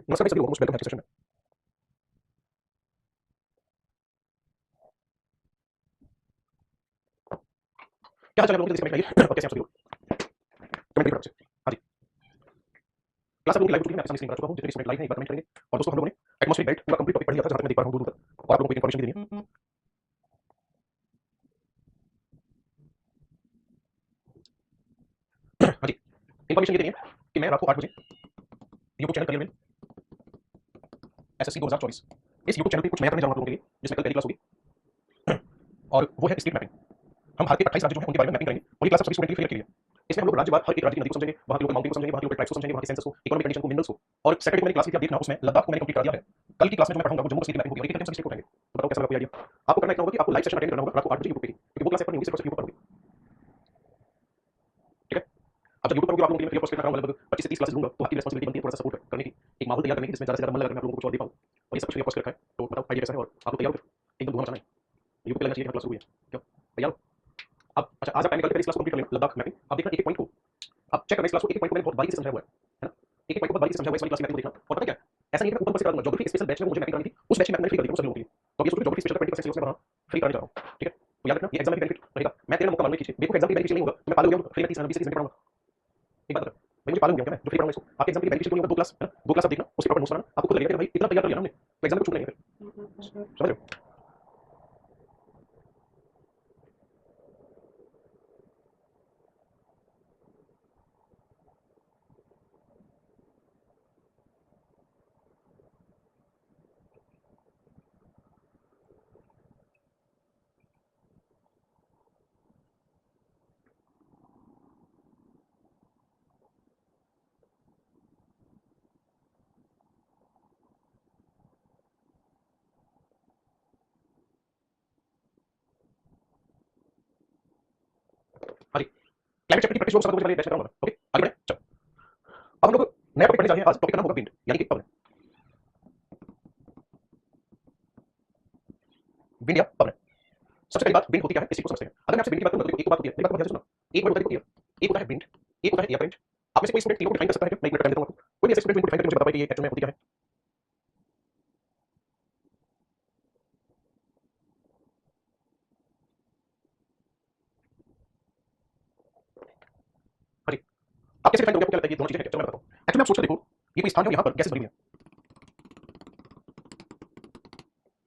नमस्कार भाई सभी लोगों को मोस्ट वेलकम है सेशन में। क्या हाल चाल है लोगों के, जल्दी से कमेंट करिए और कैसे हैं आप सभी लोग। कमेंट करिए फटाफट से। हाँ जी, क्लास आप लोगों की लाइव हो चुकी है, मैं आपके सामने स्क्रीन पर आ चुका हूँ। जितने स्टूडेंट लाइव हैं एक बार कमेंट करेंगे। और दोस्तों हम लोगों ने एटमॉस्फेरिक बेल्ट पूरा कंप्लीट टॉपिक पढ़ लिया था, जहाँ तक मैं देख पा रहा हूँ दूर दूर तक, और आप लोगों को इन्फॉर्मेशन भी देनी है। हाँ जी, इन्फॉर्मेशन ये देनी है कि मैं रात को 8 बजे यूट्यूब चैनल करियर में एसएससी 2024 इस यूट्यूब चैनल पे कुछ नया करने जा रहा हूँ आप लोगों के लिए, जिसमें कल पहली क्लास होगी और वो है स्टेट मैपिंग। हम भारत के 28 राज्य जो हैं उनके बारे में मैपिंग करेंगे और ये क्लास सभी स्टूडेंट के लिए क्लियर की है। इसमें हम लोग राज्य वार हर एक राज्य की नदी को समझेंगे, वहाँ के लोकल माउंटेन को समझेंगे, वहाँ के लोकल ट्राइब्स को समझेंगे, वहाँ के सेंसस को, इकोनॉमिक कंडीशन को, मिनरल्स को। और सेकंड को मैंने क्लास की आप देखना उसमें लद्दाख को मैंने कंप्लीट कर दिया है। कल की क्लास में जो मैं पढ़ाऊंगा वो जम्मू कश्मीर की मैपिंग होगी और एक हम सभी स्टेट को पढ़ेंगे। तो बताओ कैसा लगा कोई आइडिया। आपको करना इतना होगा कि आपको लाइव सेशन अटेंड करना होगा रात को 8 बजे यूट्यूब पे ही, क्योंकि वो क्लास अपन यूट्यूब पर पढ़ोगे। ठीक है, अब जब यूट्यूब पर होगी आप लोगों के लिए फ्री ऑफ कॉस्ट करना लगभग 25 से 30 क्लासेस लूंगा, तो आपकी रिस्पांसिबिलिटी बनती है थोड़ा सा सपोर्ट करने की, एक माहौल तैयार करने की जिसमें ज़्यादा से ज़्यादा मन लगा मैं आप लोगों को कुछ और दे पाऊँ। और ये सब कुछ फ्री ऑफ कॉस्ट रखा है, तो बताओ आइडिया कैसा है और आप लोग तैयार हो फिर एकदम धुआं मचाना है। यूट्यूब पे लगना चाहिए कि क्लास शुरू हुई है। क्यों तैयार हो? अब अच्छा, आज आप टाइम निकाल के इस क्लास को कंप्लीट कर लेना लद्दाख मैपिंग। अब देखना एक एक पॉइंट को, अब चेक करना इस क्लास को, एक एक पॉइंट को मैंने बहुत बारीकी से समझाया हुआ है ना। एक एक पॉइंट को बहुत बारीकी से समझाया हुआ है, इस वाली क्लास में मैपिंग को देखना। और पता है क्या, ऐसा नहीं है कि मैं ऊपर ऊपर से करा दूंगा। ज्योग्राफी स्पेशल बैच में मुझे मैपिंग करनी थी, उस बैच में मैंने फ्री कर दी सभी लोगों के लिए। तो अब ये सोचो ज्योग्राफी स्पेशल 20% सिलेबस में बना फ्री कराने जा रहा हूँ। ठीक है, तो याद रखना ये एग्जाम में बेनिफिट रहेगा। मैं तेरा मौका मालूम कीजिए, देखो एग्जाम के बेनिफिट नहीं होगा तो मैं पागल हो गया फ्री में 30 घंटे पढ़ाऊंगा। एक बात बता भाई, मुझे पागल हो गया क्या मैं जो फ्री पढ़ाऊंगा इसको। आपके एग्जाम के लिए बेनिफिशियल नहीं होगा, दो क्लास है ना, दो क्लास आप देखना, उसके प्रॉपर नोट्स बनाना, आपको खुद लगेगा कि भाई इतना तैयार कर लिया ना हमने, तो एग्जाम में कुछ नहीं है फिर। समझ रहे हो? हाँ जी, क्लाइमेट चेंज की प्रैक्टिस जो सब कुछ वाले बैच में कराऊंगा। ओके आगे बढ़े चलो। अब हम लोग नया टॉपिक पढ़ने जा रहे हैं। आज टॉपिक का नाम होगा विंड, यानी कि पवन। विंड या पवन। सबसे पहली बात, विंड होती क्या है इसी को समझते हैं। अगर मैं आपसे विंड की बात करूं तो एक बात होती है, मेरी बात को ध्यान से सुनना। एक वर्ड होता है एयर, एक होता है विंड, एक होता है एयर करंट। आप में से कोई स्टूडेंट तीनों को डिफाइन कर सकता है क्या? मैं एक मिनट टाइम देता हूं आपको। कोई भी ऐसे स्टूडेंट इनको डिफाइन करके मुझे बता पाए कि ये एक्चुअल में होती क्या है। हाँ जी, आप कैसे डिफाइन करोगे? आपको क्या लगता है ये दोनों चीजें हैं क्या? चलो मैं बताता हूं। एक्चुअली आप सोच कर देखो, ये कोई स्थान है और यहाँ पर गैसेस भरी हुई है।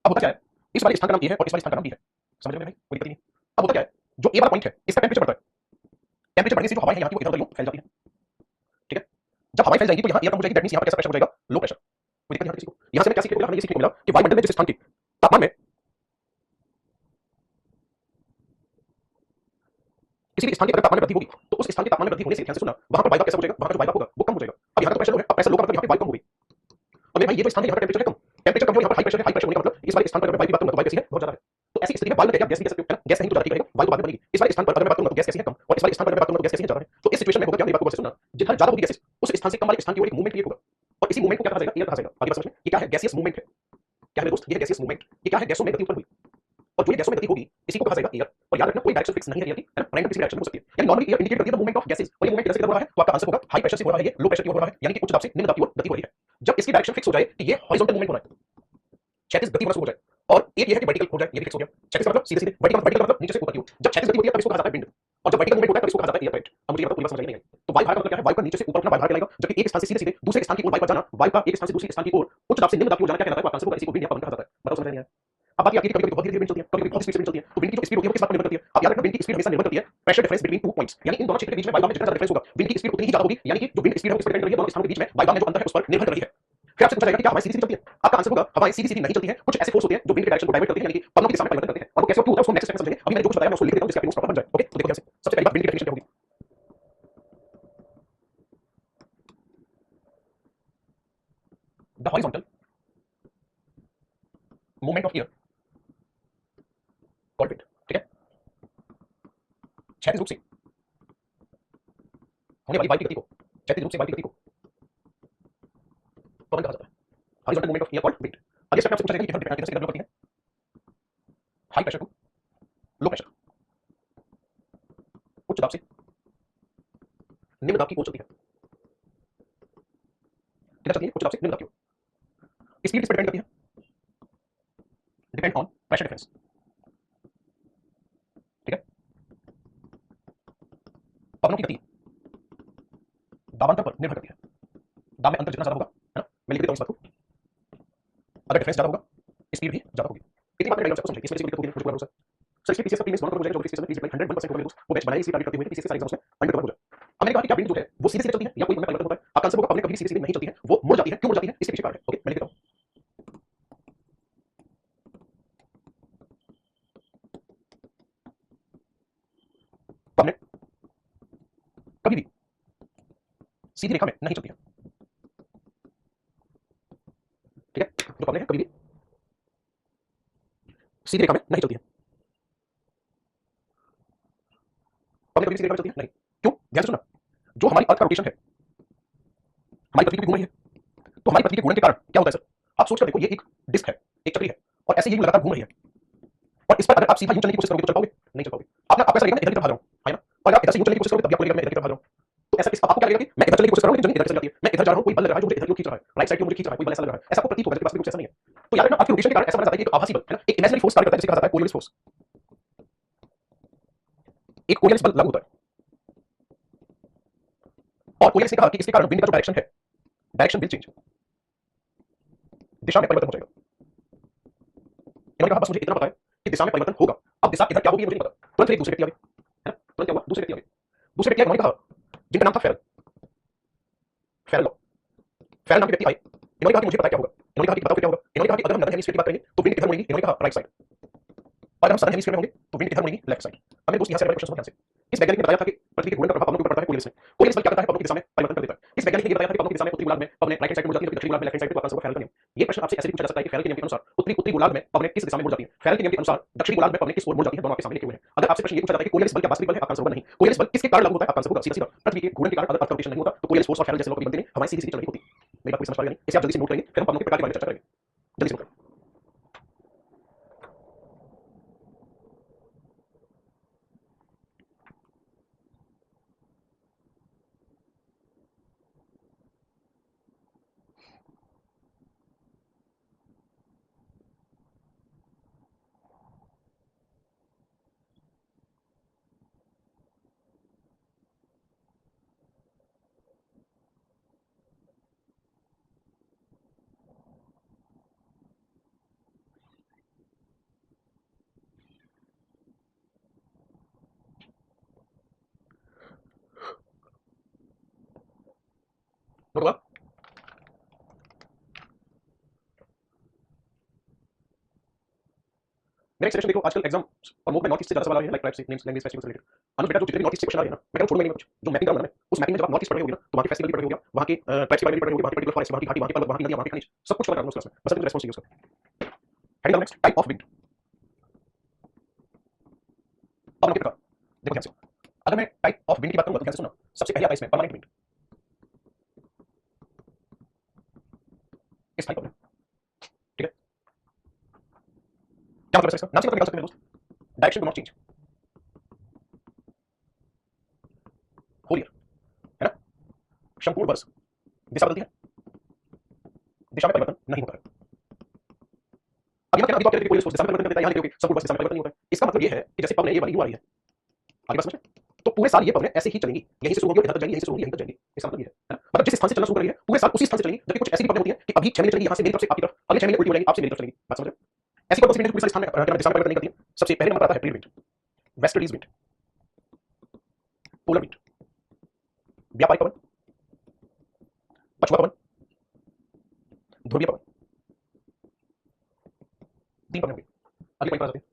अब होता क्या है, इस वाले स्थान का नाम ए है और इस वाले स्थान का नाम बी है। समझ रहे हो मेरे भाई, कोई दिक्कत नहीं है। अब होता क्या है, जो ए वाला पॉइंट है इसका टेम्परेचर बढ़ता है। टेम्परेचर बढ़ने से जो हवाएं हैं यहाँ की वो इधर उधर यूं फैल जाती है। ठीक है, जब हवाएं फैल जाएंगी तो यहाँ एयर कम हो जाएगी, दैट मींस यहाँ पर कैसा प्रेशर हो जाएगा? Low pressure. कोई दिक्कत नहीं है किसी को? यहाँ से हमें क्या सीखने को मिला? हमें ये सीखने को मिला कि वायुमंडल में जिस स्थान के तापमान में किसी भी स्थान की अगर तापमान में वृद्धि होगी तो उस स्थान के तापमान में वृद्धि होने से, ध्यान से सुनना, वहां पर वायु कैसा हो जाएगा? वहां का जो वायु होगा वो कम हो जाएगा। अब यहाँ का तो प्रेशर लो है, अब प्रेशर लो का मतलब यहाँ पे वायु कम हो गई। और मेरे भाई ये जो स्थान है यहाँ पर टेम्परेचर है कम, टेम्परेचर कम है, यहाँ पर हाई प्रेशर है। हाई प्रेशर होने का मतलब इस वाले स्थान पर अगर मैं वायु की बात करूंगा तो वायु कैसी है? बहुत ज्यादा है। तो ऐसी स्थिति में वायु में क्या गैस भी कह सकते हो, है ना? गैस नहीं तो ज्यादा ठीक रहेगा, वायु तो बाद में बनेगी। इस वाले स्थान पर अगर मैं बात करूंगा तो गैस कैसी है? कम। और इस वाले स्थान पर अगर मैं बात करूंगा तो गैस कैसी है? ज्यादा है। तो इस सिचुएशन में होगा क्या? मेरी बात को गौर से सुनना, जिधर ज्यादा होगी गैसेस उस स्थान से कम वाले स्थान की ओर एक मूवमेंट क्रिएट होगा और इसी मूवमेंट को क्या कहा जाएगा? एयर कहा जाएगा। आगे बात समझ में, ये क्या है? गैसियस मूवमेंट है। क्या है मेरे दोस्त? ये है गैसियस मूवमेंट। ये क्या है? गैसों में गति उत्पन्न हुई और जो ये गैसों में गति होगी इसी को कहा जाएगा एयर। और याद रखना कोई डायरेक्शन फिक्स नहीं है एयर की, है ना? रैंडम किसी डायरेक्शन में हो सकती है। यानी नॉर्मली एयर इंडिकेट करती है द मूवमेंट ऑफ गैसेस, और ये मूवमेंट किधर से किधर हो रहा है तो आपका आंसर होगा हाई प्रेशर से हो रहा है, ये लो प्रेशर की ओर हो रहा है, यानी कि उच्च दाब से निम्न दाब की ओर गति हो रही है। जब इसकी डायरेक्शन फिक्स हो जाए कि ये हॉरिजॉन्टल मूवमेंट हो रहा है, क्षैतिज गति होना शुरू हो जाए, और एक ये है कि वर्टिकल हो जाए, ये भी फिक्स हो गया। क्षैतिज का मतलब सीधे सीधे, वर्टिकल का मतलब नीचे से ऊपर की ओर। जब क्षैतिज गति होती है तब इसको कहा जाता है विंड, और जब वर्टिकल मूवमेंट होता है तब इसको कहा जाता है एयर करंट। अब मुझे ये बताओ पूरी बात समझ आई नहीं आई? तो वायु भार का मतलब क्या है? वायु का नीचे से ऊपर उठना वायु भार कहलाएगा, जबकि एक स्थान से सीधे सीधे दूसरे स्थान की ओर वायु का जाना, वायु का एक स्थान से दूसरे स्थान की ओर उच्च दाब से निम्न दाब की ओर जाना क्या कहलाता है? तो आपका आंसर होगा इसी को विंड या पवन कहा जाता है। बताओ समझ में नहीं आया? अब बात ये आती है कि कभी कभी बहुत धीरे धीरे विंड चलती है, कभी कभी बहुत स्पीड से विंड चलती है। तो विंड की जो स्पीड होती है वो किस बात पर निर्भर करती है? आप याद रखना, विंड की स्पीड हमेशा निर्भर करती है pressure difference between two points, यानी इन दोनों क्षेत्र के बीच में वायुदाब में जितना ज्यादा डिफरेंस होगा विंड की स्पीड उतनी ही ज्यादा होगी, यानी कि जो विंड स्पीड है वो इस पर डिपेंड कर रही है, दोनों स्थानों के बीच में वायुदाब में जो अंतर है उस पर निर्भर कर रही है। फिर आपसे पूछा जाएगा कि क्या हवाएं सीधी सीधी चलती है? आपका आंसर होगा हवाएं सीधी सीधी नहीं चलती है, कुछ ऐसे फोर्स होते हैं जो विंड के डायरेक्शन को डाइवर्ट करते हैं, यानी कि पवनों की दिशा में परिवर्तन करते हैं। और वो कैसे होता है उसको नेक्स्ट स्टेप में समझेंगे। अभी मैंने जो कुछ बताया मैं उसको लिख देता हूं जिससे आपके नोट्स प्रॉपर बन जाए। ओके, तो देखो ध्यान से, सबसे पहली बात विंड की डेफिनेशन क्या होगी? The horizontal movement of air called wind. ठीक है, क्षैतिज रूप से होने वाली वायु की गति को, क्षैतिज रूप से वायु की गति को पवन कहा जाता है। Horizontal movement of air called wind. अगले स्टेप में आपसे पूछा जाएगा कि किधर से किधर करती है? High pressure to low pressure, उच्च दाब से निम्न दाब की ओर चलती है। किधर चलती है? उच्च दाब से निम्न दाब की ओर। स्पीड किस पर डिपेंड करती है? Depend on pressure difference. ठीक है, पवनों की गति दाबांतर पर निर्भर करती है। दाब में अंतर जितना ज्यादा होगा, है ना, मैं लिख देता हूँ इस बात को, अगर डिफरेंस ज्यादा होगा स्पीड भी ज्यादा होगी। इतनी बात डायग्राम से समझिए, इसमें दिक्कत होगी मुझे पूरा भरोसा है। सर इसलिए पीसीएस का प्रीवियस 1 हो जाएगा, जो पीसीएस में प्लीज 100% होगा मेरे दोस्त, वो बैच बनाए इसी टारगेट करते हुए पीसीएस के सारे एग्जाम्स में 100 हो जाए। अब मैंने कहा कि क्या विंड जो है वो सीधे सीधे चलती है या कोई परिवर्तन होता है? आपका आंसर होगा पवनें कभी सीधे सीधे नहीं चलती है, वो मुड़ जाती है। क्यों मुड़ जाती है? इसके पीछे कारण है। ओके, मैं लिख देता हूँ, पवनें कभी भी सीधी रेखा में नहीं चलती है। ठीक है, जो पवनें हैं कभी भी सीधी रेखा में नहीं चलती है। पवनें कभी भी सीधी रेखा में चलती है नहीं। क्यों? ध्यान से सुनना, जो हमारी अर्थ का रोटेशन है, हमारी पृथ्वी की घूम रही है, तो हमारी पृथ्वी के घूमने के कारण क्या होता है सर? आप सोच कर देखो, ये एक डिस्क है, एक चक्री है, और ऐसे ही लगातार घूम रही है, और इस पर अगर आप सीधा यूं चलने की कोशिश करोगे तो चल पाओगे? नहीं चल पाओगे। आपका ऐसा लगेगा मैं इधर की तरफ भाग रहा हूं, है ना, और आप इधर से यूं चलने की कोशिश करोगे तब भी आपको लगेगा मैं इधर की तरफ भाग रहा हूं। तो ऐसा आपको क्या लगेगा कि मैं इधर चलने की कोशिश कर रहा हूं लेकिन जमीन इधर चली जाती है, मैं इधर जा रहा हूं, कोई बल लग रहा है जो मुझे इधर की ओर खींच रहा है, राइट साइड की ओर मुझे खींच रहा है, कोई बल ऐसा लग रहा है, ऐसा आपको प्रतीत होगा, जबकि वास्तविक रूप से ऐसा नहीं है। तो याद रखना, आपके रोटेशन के कारण ऐसा माना जाता है कि एक आभासी बल, है ना, एक इमेजिनरी फोर्स कार्य करता है जिसे कहा जाता है कोरियोलिस फोर्स। एक कोरियोलिस बल लागू होता है, और कोरियोलिस ने कहा कि इसके कारण विंड का जो डायरेक्शन है, डायरेक्शन विल चेंज, दिशा में परिवर्तन हो जाएगा। इन्होंने कहा बस मुझे इतना पता है कि दिशा में परिवर्तन होगा। अब दिशा इधर क्या होगी मुझे नहीं पता। तुरंत एक दूसरे व्यक्ति आ गए, है ना, तुरंत क्या हुआ, दूसरे व्यक्ति आ गए। दूसरे व्यक्ति उन्होंने कहा, जिनका नाम था फेरल, फेरल फेरल नाम के व्यक्ति आए। इन्होंने कहा कि मुझे पता क्या होगा। इन्होंने कहा कि बताओ क्या होगा। इन्होंने कहा कि अगर हम नदन हेमिस्फीयर की बात करेंगे तो विंड किधर मुड़ेगी? इन्होंने कहा राइट साइड। अगर हम सदन हेमिस्फीयर में होंगे तो विंड किधर मुड़ेगी? Left side. हमें दोस्त यहाँ से क्वेश्चन ध्यान से, इस वैज्ञानिक ने बताया था कि पृथ्वी के घूर्णन का प्रभाव पवनों के ऊपर पड़ता है कोरियोलिस में। कोरियोलिस बल क्या करता है? पवनों की दिशा में परिवर्तन कर देता है। इस वैज्ञानिक ने बताया था कि पवनों की दिशा में उत्तरी गोलार्ध में पवनें राइट हैंड साइड में मुड़ जाती है, दक्षिणी गोलार्ध में लेफ्ट हैंड साइड पे, तो आपका आंसर होगा फेरल का नियम। ये प्रश्न आपसे ऐसे भी पूछा जा सकता है कि फेरल के नियम के अनुसार उत्तरी गोलार्ध में पवनें किस दिशा में मुड़ जाती है? फेरल के नियम के अनुसार दक्षिणी गोलार्ध में पवनें किस ओर मुड़ जाती है? दोनों आपके सामने लिखे हुए हैं। अगर आपसे प्रश्न ये पूछा जाता है कि कोरियोलिस बल क्या वास्तविक बल है? आपका आंसर होगा नहीं। कोरियोलिस बल किसके कारण लागू होता है? आपका आंसर होगा सीधा सीधा पृथ्वी के घूर्णन के कारण। अगर अर्थ का रोटेशन नहीं होता तो कोरियोलिस फोर्स और फेरल जैसे लोग कभी बनते नहीं, हमारी सीधी सीधी चल रही होती। मेरी बात को समझ पा रहे हैं? इसे आप जल्दी से नोट करेंगे, फिर हम पवनों के प्रकार के बारे में चर्चा करेंगे। जल्दी से नोट करें। नोट होगा। मेरा एक सजेशन देखो, आजकल एग्जाम और मूव में नॉर्थ ईस्ट से ज्यादा सवाल आ रहे हैं, लाइक टाइप से नेम्स लैंग्वेज फेस्टिवल से रिलेटेड। अनुज बेटा, जो जितने भी नॉर्थ ईस्ट से क्वेश्चन आ रहे हैं ना, मैं कहूं छोड़ूंगा ही नहीं कुछ। जो मैपिंग करूंगा ना मैं, उस मैपिंग में जब आप नॉर्थ ईस्ट पढ़ रहे होगे ना, तो वहां के फेस्टिवल भी पढ़ रहे होगे, वहां के ट्राइब्स के बारे में भी पढ़ रहे होगे, वहां की पर्टिकुलर फॉरेस्ट, वहां की घाटी, वहां के पर्वत, वहां की नदियां, वहां के खनिज, सब कुछ पढ़ रहा हूं उस क्लास में। बस मुझे रेस्पॉन्स चाहिए उसका। Heading next, type of wind, पवनों के प्रकार। देखो ध्यान से, अगर मैं टाइप ऑफ विंड की बात करूंगा तो ध्यान से सुनना। सबसे पहले आता है इसमें परमानेंट विंड, इस टाइप ऑफ विंड। ठीक है, क्या मतलब है इसका? नाम से मतलब निकाल सकते हैं मेरे दोस्त, direction do not change, holier, है ना, संपूर्ण वर्ष, दिशा बदलती है, दिशा में परिवर्तन नहीं होता है। अब यहाँ क्या, अभी तो आप कह रहे थे कि कोई दिशा में परिवर्तन कर देता है, यहाँ लिख रहे हो कि संपूर्ण वर्ष दिशा में परिवर्तन नहीं होता है। इसका मतलब ये है कि जैसे पवनें ये वाली यूं आ रही है, आगे बात समझ में? तो पूरे साल ये पवनें ऐसे ही चलेंगी, यहीं से शुरू होंगी और इधर तक जाएंगी, यहीं से शुरू होंगी यहीं तक जाएंगी। इसका मतलब ये है ना? मतलब जिस स्थान से चलना शुरू कर रही है पूरे साल उसी स्थान से चलेंगी। जबकि कुछ ऐसी भी पवनें होती हैं कि अभी 6 महीने चलेंगी यहाँ से मेरी तरफ से आपकी तरफ, अगले 6 महीने उल्टी हो जाएंगी, आपसे मेरी तरफ चलेंगी। बात समझ रहे हो? ऐसी कौन सी विंड पूरे साल स्थान में दिशा में परिवर्तन नहीं करती है? सबसे पहले नंबर पर आता है trade wind, westerlies wind, polar wind, व्यापारिक पवन, पछुआ पवन, ध्रुवीय पवन। 3 पवनें होंगी। अगली पॉइंट पर आ जाते हैं।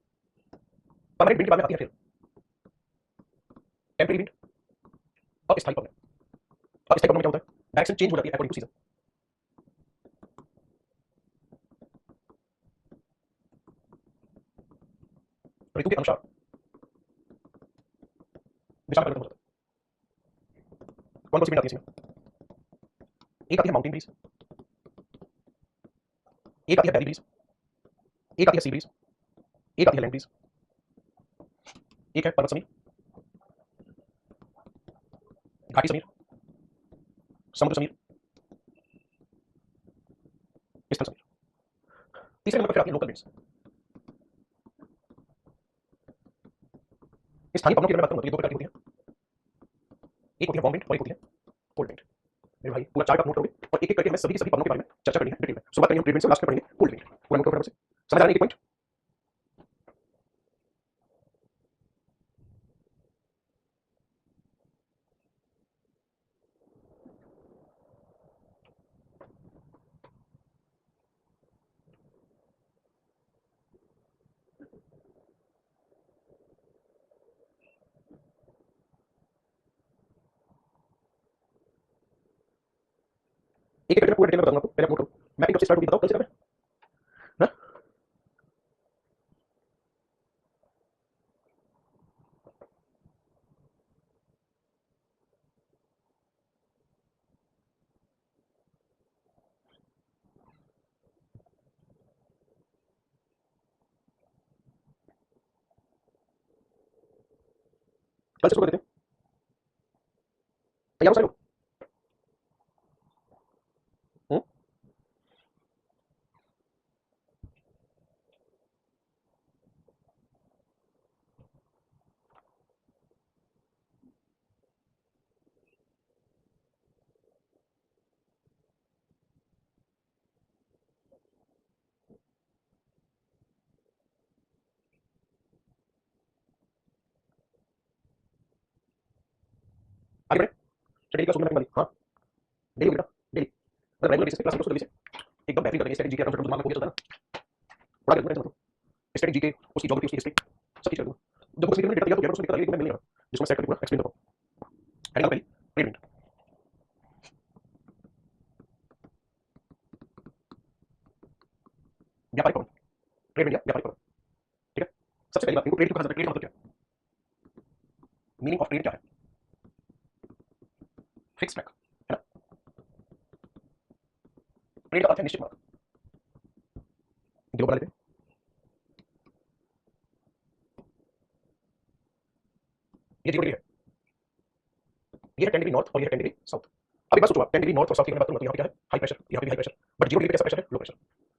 परमानेंट विंड के बाद में आती है फिर टेम्परेरी विंड और स्थायी पवन। अब स्थायी पवन में क्या होता है? डायरेक्शन चेंज हो जाती है अकॉर्डिंग टू सीजन। ऋतु के अनुसार दिशा में परिवर्तन हो जाता है। कौन कौन सी विंड आती है इसमें? एक आती है माउंटेन ब्रीज, एक आती है वैली ब्रीज, एक आती है सी ब्रीज, एक आती है लैंड ब्रीज, एक है पर्वत समीर, घाटी समीर, समुद्र समीर, स्थल समीर। तीसरे नंबर पर फिर आती है लोकल विंड्स। स्थानीय पवनों की अगर मैं बात करूं तो ये दो प्रकार की होती है। एक होती है वार्म विंड और एक होती है कोल्ड विंड। मेरे भाई पूरा चार्ट आप नोट करोगे और एक एक करके हमें सभी के सभी पवनों के बारे में चर्चा करनी है डिटेल में। शुरुआत करेंगे हम ट्रेड विंड से, लास्ट में पढ़ेंगे कोल्ड विंड। पूरा नोट करो फटाफट से। समझ आ रहा है एक पॉइंट? एक एक करके मैं पूरा डिटेल में बताऊंगा आपको, पहले आप नोट करो। मैपिंग कब से स्टार्ट होगी बताओ, कल से कर रहे हैं? हाँ? कल से शुरू कर देते हैं। तैयार हो सारे लोग? हम्म? आगे बढ़े। डेली क्लास होगी मैपिंग वाली। हाँ डेली होगी बेटा, डेली मतलब रेगुलर बेसिस पे क्लास शुरू कर दीजिए। एकदम बेहतरीन करेंगे। स्टैटिक जीके अकाउंट दिमाग में हो गया चलता है ना, पढ़ा कर दूंगा। स्टैटिक जीके, उसकी ज्योग्राफी, उसकी हिस्ट्री सब चीज कर दूंगा। जब बुक्स में डेटा दिया तो उसमें दिक्कत आ रही है कि मैं मिल नहीं रहा, जिसको मैं सेट करके पूरा एक्सप्लेन करता हूं। हेडिंग पहली ट्रेड विंड। व्यापारिक पवन, ट्रेड विंड या व्यापारिक पवन। ठीक है। सबसे पहली बात इनको ट्रेड क्यों कहा जाता है? ट्रेड का मतलब क्या है? मीनिंग ऑफ ट्रेड क्या है? फिक्स ट्रैक है ना। ट्रेड का अर्थ है निश्चित मार्ग। ग्लोब बना लेते हैं। ये जीरो डिग्री है, ये है 10 डिग्री नॉर्थ और ये है 10 डिग्री साउथ। अब एक बात सोचो आप, 10 डिग्री नॉर्थ और साउथ की बात करूं तो यहाँ पे क्या है? हाई प्रेशर, यहाँ पे भी high pressure. But zero degree पे कैसा प्रेशर है? Low pressure.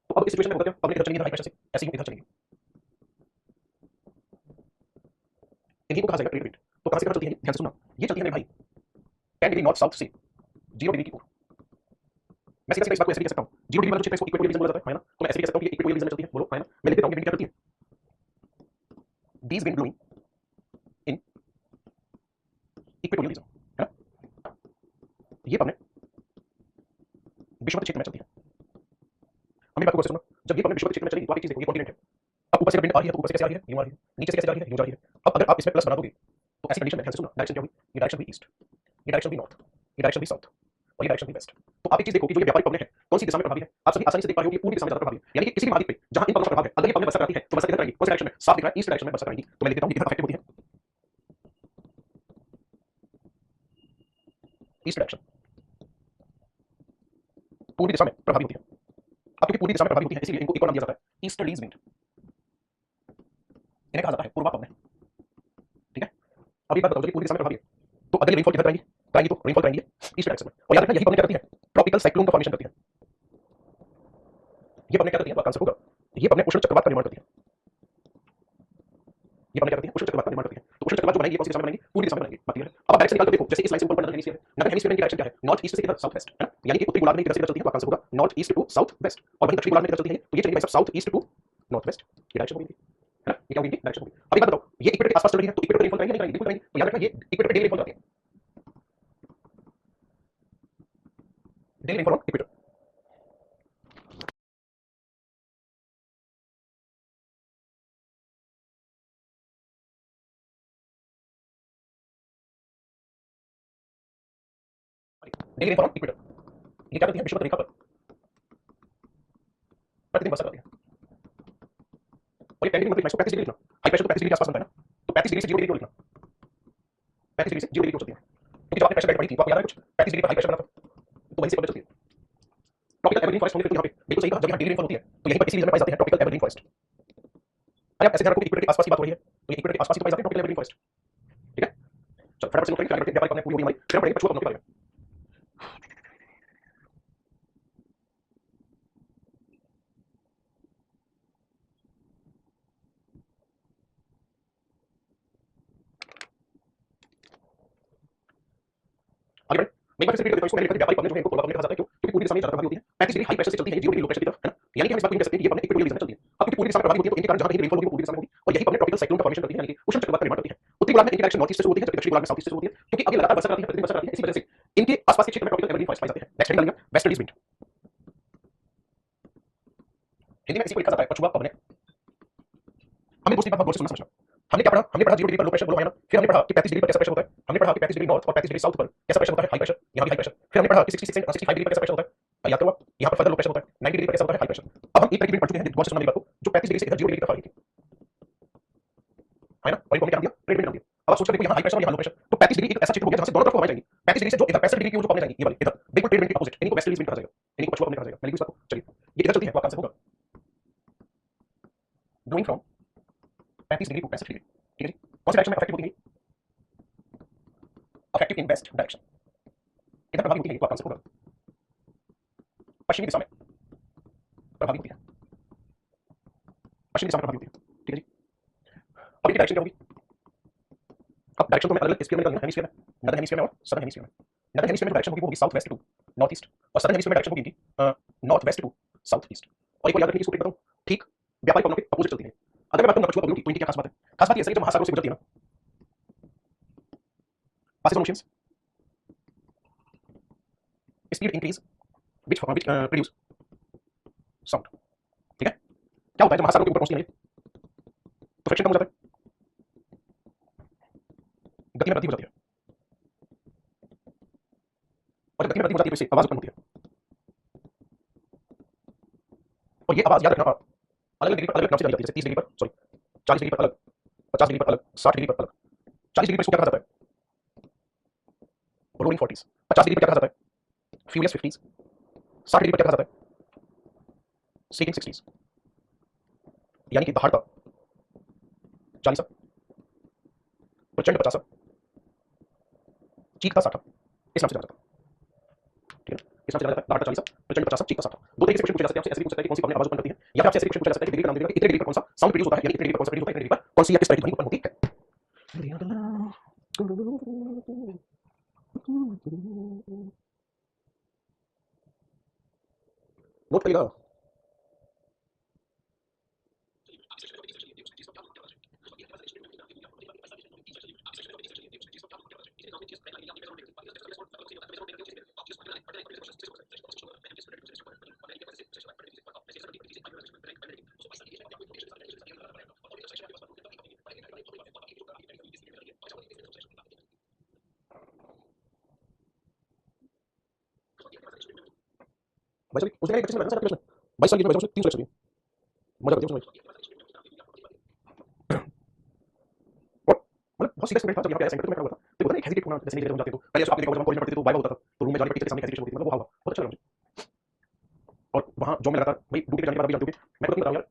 तो अब इस सिचुएशन में होता क्या? अब इधर चलेंगे हाई प्रेशर से, ऐसे ही इधर चलेंगे। इन्हीं को कहा जाएगा ट्रेड विंड। तो कहां से कहां चलती है ये? ध्यान से सुनना। ये चलती है मेरे भाई 10 डिग्री नॉर्थ साउथ से जीरो डिग्री की ओर। मैं सीधा सीधा इस बात को ऐसे भी कह सकता हूँ, जीरो डिग्री वाला जो क्षेत्र है इसको इक्वेटोरियल रीजन बोला जाता है ना। तो मैं ऐसे भी कह सकता हूँ कि ये इक्वेटोरियल रीजन में चलती है। बोलो है ना। मैं लिख देता हूँ ये विंड क्या करती है? These wind blowing in equatorial region है ना। ये पवनें विषुवत क्षेत्र में चलती है। अब मेरी बात को गौर से सुनो। जब ये पवनें विषुवत क्षेत्र में चलेगी तो आप एक चीज देखो, ये कॉन्टिनेंट है। अब ऊपर से विंड आ रही है तो ऊपर से कैसे आ रही है? यूं आ रही है। नीचे से कैसे जा रही है? यूं जा रही है। अब अगर आप इसमें प्लस बना दोगे तो ऐसी कंडीशन में ध्यान से सुनना, डायरेक्शन क्या हुई? ये डायरेक्शन हुई ईस्ट, ये डायरेक्शन हुई नॉर्थ, ये डायरेक्शन हुई साउथ और ये डायरेक्शन हुई वेस्ट। तो आप एक चीज देखो कि जो ये व्यापारिक पवनें हैं कौन सी दिशा में प्रभावी है? आप सभी आसानी से देख पा रहे हो कि पूर्वी दिशा में ज्यादा प्रभावी है। यानी कि किसी भी मार्ग पे जहां इन पवनों का प्रभाव है, अगर ये पवनें बरसा कराती है तो बरसा किधर करेंगी? कौन से डायरेक्शन में? साफ दिख रहा है ईस्ट डायरेक्शन में बरसा करेंगी। तो मैं लिख देता हूँ ये किधर अफेक्टिव होती है? ईस्ट डायरेक्शन, पूर्वी दिशा में प्रभावी होती है। अब क्योंकि पूर्वी दिशा में प्रभावी होती है इसलिए इनको एक और नाम दिया जाता है ईस्टर्लीज विंड। इन्हें कहा जाता है पूर्वा पवनें। ठीक है। अब एक बात बताओ, जब ये पूर्वी दिशा में प्रभावी है तो अगर ये रेनफॉल किधर कराएंगी? कराएंगी तो रेनफॉल कराएंगी ईस्ट डायरेक्शन में। और याद रखना यही पवनें क्या करती है? ट्रॉपिकल साइक्लोन का फॉर्मेशन करती है। ये पवनें क्या करती है? आपका आंसर होगा ये पवनें उष्ण चक्रवात का निर्माण करती है। ये पवनें क्या करती है? उष्ण चक्रवात का निर्माण करती है। तो उष्ण चक्रवात जो बनाएगी कौन सी दिशा में बनाएगी? पूर्वी दिशा में बनाएगी। बात क्लियर है? अब डायरेक्शन निकाल कर देखो, जैसे इस लाइन से ऊपर ऊपर नदर हेमिस्फीयर है। नदर हेमिस्फीयर की डायरेक्शन क्या है? नॉर्थ ईस्ट से किधर? साउथ वेस्ट है ना। यानी कि उत्तरी गोलार्ध में किधर से किधर चलती है? तो आपका आंसर होगा north east to south west. और वहीं दक्षिणी गोलार्ध में किधर चलती है? तो ये चलेगी भाई south east to north west. ये डायरेक्शन होगी है ना। ये क्या होगी? डायरेक्शन होगी। अब एक बात बताओ, ये इक्वेटर के आसपास चल रही है तो इक्वेटर पे रेनफॉल करेंगे नहीं करेंगे? बिल्कुल करेंगे। तो याद रखना ये इक्वेटर पे डेली रेनफॉल आती है। Daily rainfall on equator. Daily rainfall on equator. ये क्या करती है? विषुवत रेखा पर प्रतिदिन वर्षा करती है। और ये 10 डिग्री मतलब 135 डिग्री लिखना। हाई प्रेशर तो 35 डिग्री के आसपास बनता है ना। तो 35 डिग्री से 0 डिग्री क्यों लिखना? 35 डिग्री से 0 डिग्री क्यों चलती है? क्योंकि जब आपने प्रेशर पढ़ी थी तो आपको याद है कुछ 35 डिग्री पर हाई प्रेशर बना था, तो वहीं से पता चलती है। ट्रॉपिकल एवरग्रीन फॉरेस्ट होंगे फिर यहाँ पे। बिल्कुल सही कहा, जब यहाँ डेली रेनफॉल होती है तो यहीं पर इसी रीजन में पाई जाती है ट्रॉपिकल एवरग्रीन फॉरेस्ट। अरे आप ऐसे ध्यान रखो कि इक्वेटर के आसपास की बात हो रही है तो ये इक्वेटर के आसपास ही तो पाई जाती है ट्रॉपिकल एवरग्रीन फॉरेस्ट। ठीक है। चलो फटाफट से नोट करेंगे, आगे बढ़ते हैं। व्यापारिक पवनें पूरी होगी हमारी, फिर हम पढ़ेंगे पछुआ पवनों के बारे में। एक बार फिर से इसको मैंने लिखा व्यापारिक पवन जो है इनको पोलर पवन कहा जाता है, क्योंकि पूर्वी दिशा में ज्यादा प्रभावी होती है। 35 डिग्री हाई प्रेशर से चलती है, 0 डिग्री लो प्रेशर की तरफ, है ना? यानी कि हम इस बात को कह सकते हैं कि ये पवन इक्वेटोरियल रीजन में चलती है। अब क्योंकि पूर्वी दिशा में प्रभावी होती है तो इनके कारण जहां कहीं रेनफॉल होगी वो पूर्वी दिशा में होगी, और यही पवन ट्रॉपिकल साइक्लोन का फॉर्मेशन करती है, यानी कि उष्ण चक्रवात का निर्माण करती है। उत्तरी गोलार्ध में इनकी डायरेक्शन नॉर्थ ईस्ट से होती है, जबकि दक्षिणी गोलार्ध में साउथ ईस्ट से होती है, क्योंकि आगे लगातार वर्षा कराती है, प्रतिदिन वर्षा कराती है, इसी वजह से इनके आसपास के क्षेत्र में ट्रॉपिकल एवरग्रीन फॉरेस्ट पाए जाते हैं। नेक्स्ट हेडिंग डालेंगे वेस्टर्लीज विंड। हिंदी में इसी को लिखा जाता है पछुआ पवन। हमें दोस्ती बात बहुत सुनना समझना। हमने क्या पढ़ा? हमने पढ़ा 0 डिग्री पर लो प्रेशर बोलो है ना। फिर हमने पढ़ा कि 35 डिग्री पर कैसा प्रेशर होता है। हमने पढ़ा कि 35 डिग्री नॉर्थ और 35 डिग्री साउथ पर कैसा प्रेशर होता है, हाई प्रेशर, यहां भी हाई प्रेशर। फिर हमने पढ़ा कि 66 एंड 65 डिग्री पर कैसा प्रेशर होता है, याद करो, यहां पर फर्दर लो प्रेशर होता है। 90 डिग्री पर कैसा होता है, हाई प्रेशर। अब हम एक तरह की विंड पढ़ चुके हैं, बहुत से सुनना मेरी बात को, जो 35 डिग्री से इधर 0 डिग्री तक आ रही थी, है ना, और इनको हमने क्या नाम दिया, ट्रेड विंड नाम दिया। अब आप सोच रहे देखो, यहां हाई प्रेशर और यहां लो प्रेशर, तो 35 डिग्री एक ऐसा क्षेत्र हो गया जहां से दोनों तरफ हवाएं जाएंगी। 35 डिग्री से जो इधर 65 डिग्री की जो हवाएं जाएंगी, ये वाली इधर बिल्कुल ट्रेड विंड के अपोजिट, इनको वेस्टर्लीज विंड कहा जाएगा, इनको पछुआ पवन कहा जाएगा। मैं लिखूं इसको, चलिए ये इधर चलती है, वो आपका आंसर होगा blowing from 35 degree to 65 degree. ठीक है जी, कौन सी डायरेक्शन में अफेक्टिव होती है? अफेक्टिव इन वेस्ट डायरेक्शन, इधर प्रभावी होती है, तो आपका आंसर होगा पश्चिमी दिशा में प्रभावी होती है, पश्चिमी दिशा में प्रभावी होती है। ठीक है जी, अब इनकी डायरेक्शन क्या होगी? अब डायरेक्शन तो मैं अलग स्फीयर में निकालूंगा, हेमिस्फीयर में, नॉर्दर्न हेमिस्फीयर में और सदर्न हेमिस्फीयर में। नॉर्दर्न हेमिस्फीयर में जो डायरेक्शन होगी वो होगी south west to north east, और सदर्न हेमिस्फीयर में डायरेक्शन होगी north west to south east. और एक बार याद रखिए, इसको बताऊं ठीक, व्यापारिक पवनों के अपोजिट चलती है। अगर मैं बात करूं पछुआ पवनों की, तो इनकी क्या खास बात है? खास बात ये है कि जब महासागरों से गुजरती है ना, passes on oceans, speed increase which produce sound। ठीक है, क्या होता है जब महासागरों के ऊपर पहुंचती है तो फ्रिक्शन कम हो जाता है, गति में वृद्धि हो जाती है, और जब गति में वृद्धि हो जाती है तो इससे आवाज उत्पन्न होती है। और ये आवाज याद रखना, अलग अलग डिग्री पर अलग नाम से जानी जाती है, जैसे 30 डिग्री पर, सॉरी 40 डिग्री पर अलग, 50 डिग्री पर अलग, 60 डिग्री पर अलग। 40 डिग्री पर इसको क्या कहा जाता है? Rolling 40s। 50 डिग्री पर क्या कहा जाता है? Furious 50s। 60 डिग्री पर क्या कहा जाता है? Seeking 60s। यानी कि दहाड़ता 40, प्रचंड 50, चीखता 60, इस नाम से जाना जाता है। ठीक है, इस नाम से जाना जाता है, दहाड़ता 40, प्रचंड 50, चीखता 60। दो तरीके से क्वेश्चन पूछा जा सकता है, आपसे ऐसे भी पूछ सकता है कि कौन सी पवन आवाज उत्पन्न करती है, या फिर आपसे ऐसे क्वेश्चन पूछा जा सकता है कि डिग्री का नाम देगा कि इतने डिग्री पर कौन सा साउंड प्रोड्यूस होता है, यानी इतने डिग्री पर कौन सा प्रोड्यूस होता है, इतने डिग्री पर कौन सी या किस तरह की ध्वनि उत्पन्न होती है। नोट करिएगा। भाई साहब उस दिन एक बच्चे ने बताया था 22 साल की उम्र में 300 लक्ष्य मजा करते हैं उसमें। और मतलब बहुत सीरियस स्टूडेंट था, जब यहाँ पे ऐसा करते मैं खड़ा हुआ था तो होता है एक हेजिटेट होना, जैसे नहीं जाते तो पहले जैसे आपने देखा होगा, जब हम कॉलेज में पढ़ते थे तो वाइवा होता था, तो रूम में जाने पर टीचर के सामने हेजिटेशन होती थी, मतलब वो हुआ बहुत अच्छा लगा मुझे। और वहाँ जॉब में लगातार भाई ड्यूटी पे जाने के बाद भी जानते होगे, मैं तो नहीं बताऊँ यार,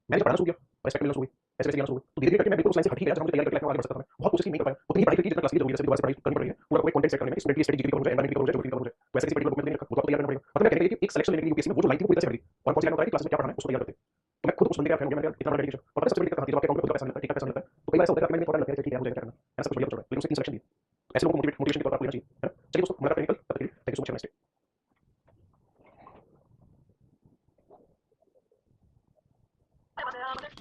मैंने जब पढ़ाना शुरू किया, रेस्पेक्ट मिलना शुरू हुई, ऐसे वैसे जाना शुरू हुई, तो धीरे धीरे करके मैं बिल्कुल उस लाइन से हट ही गया जहाँ मुझे तैयारी करके आगे बढ़ सकता था। मैं बहुत कोशिश नहीं कर पाया, उतनी पढ़ाई की जितना क्लास की जरूरत है, दोबारा से पढ़ाई करनी पड़ रही है, पूरा कोई कंटेंट सेट करने में, स्टूडेंट की स्टडी डिग्री करूँ, एनवायरनमेंट करूँ, ज्योग्राफी करूँ, वैसे किसी पर्टिकुलर बुक में नहीं रखा, वो तो तैयार करना पड़ेगा। मतलब मैं कहने के लिए एक सिलेक्शन लेने के लिए यूपीएससी में वो जो लाइन थी पूरी तरह से हट गई, और कौन सी लाइन होता है कि क्लास में क्या पढ़ाना है उसको तैयार करते। तो मैं खुद उस बंदे का फैन हो गया, मैं इतना बड़ा डेडिकेशन। और पता है सबसे बड़ी दिक्कत कहाँ थी, जब आपके अकाउंट में खुद का पैसा मिलता है, ठीक ठाक पैसा मिलता है, तो कई बार ऐसा होता है कि मैंने थोड़ा लगता है ठीक है, मुझे क्या करना है, ऐसा कुछ बढ़िया चल रहा है, लेकिन उसने 3 सिलेक्शन दिए। ऐसे लोगों को मोटिवेशन के तौर पर लेना चाहिए, है ना। चलिए दोस्तों, मुलाकात करेंगे कल, तब तक के लिए thank you so much, next.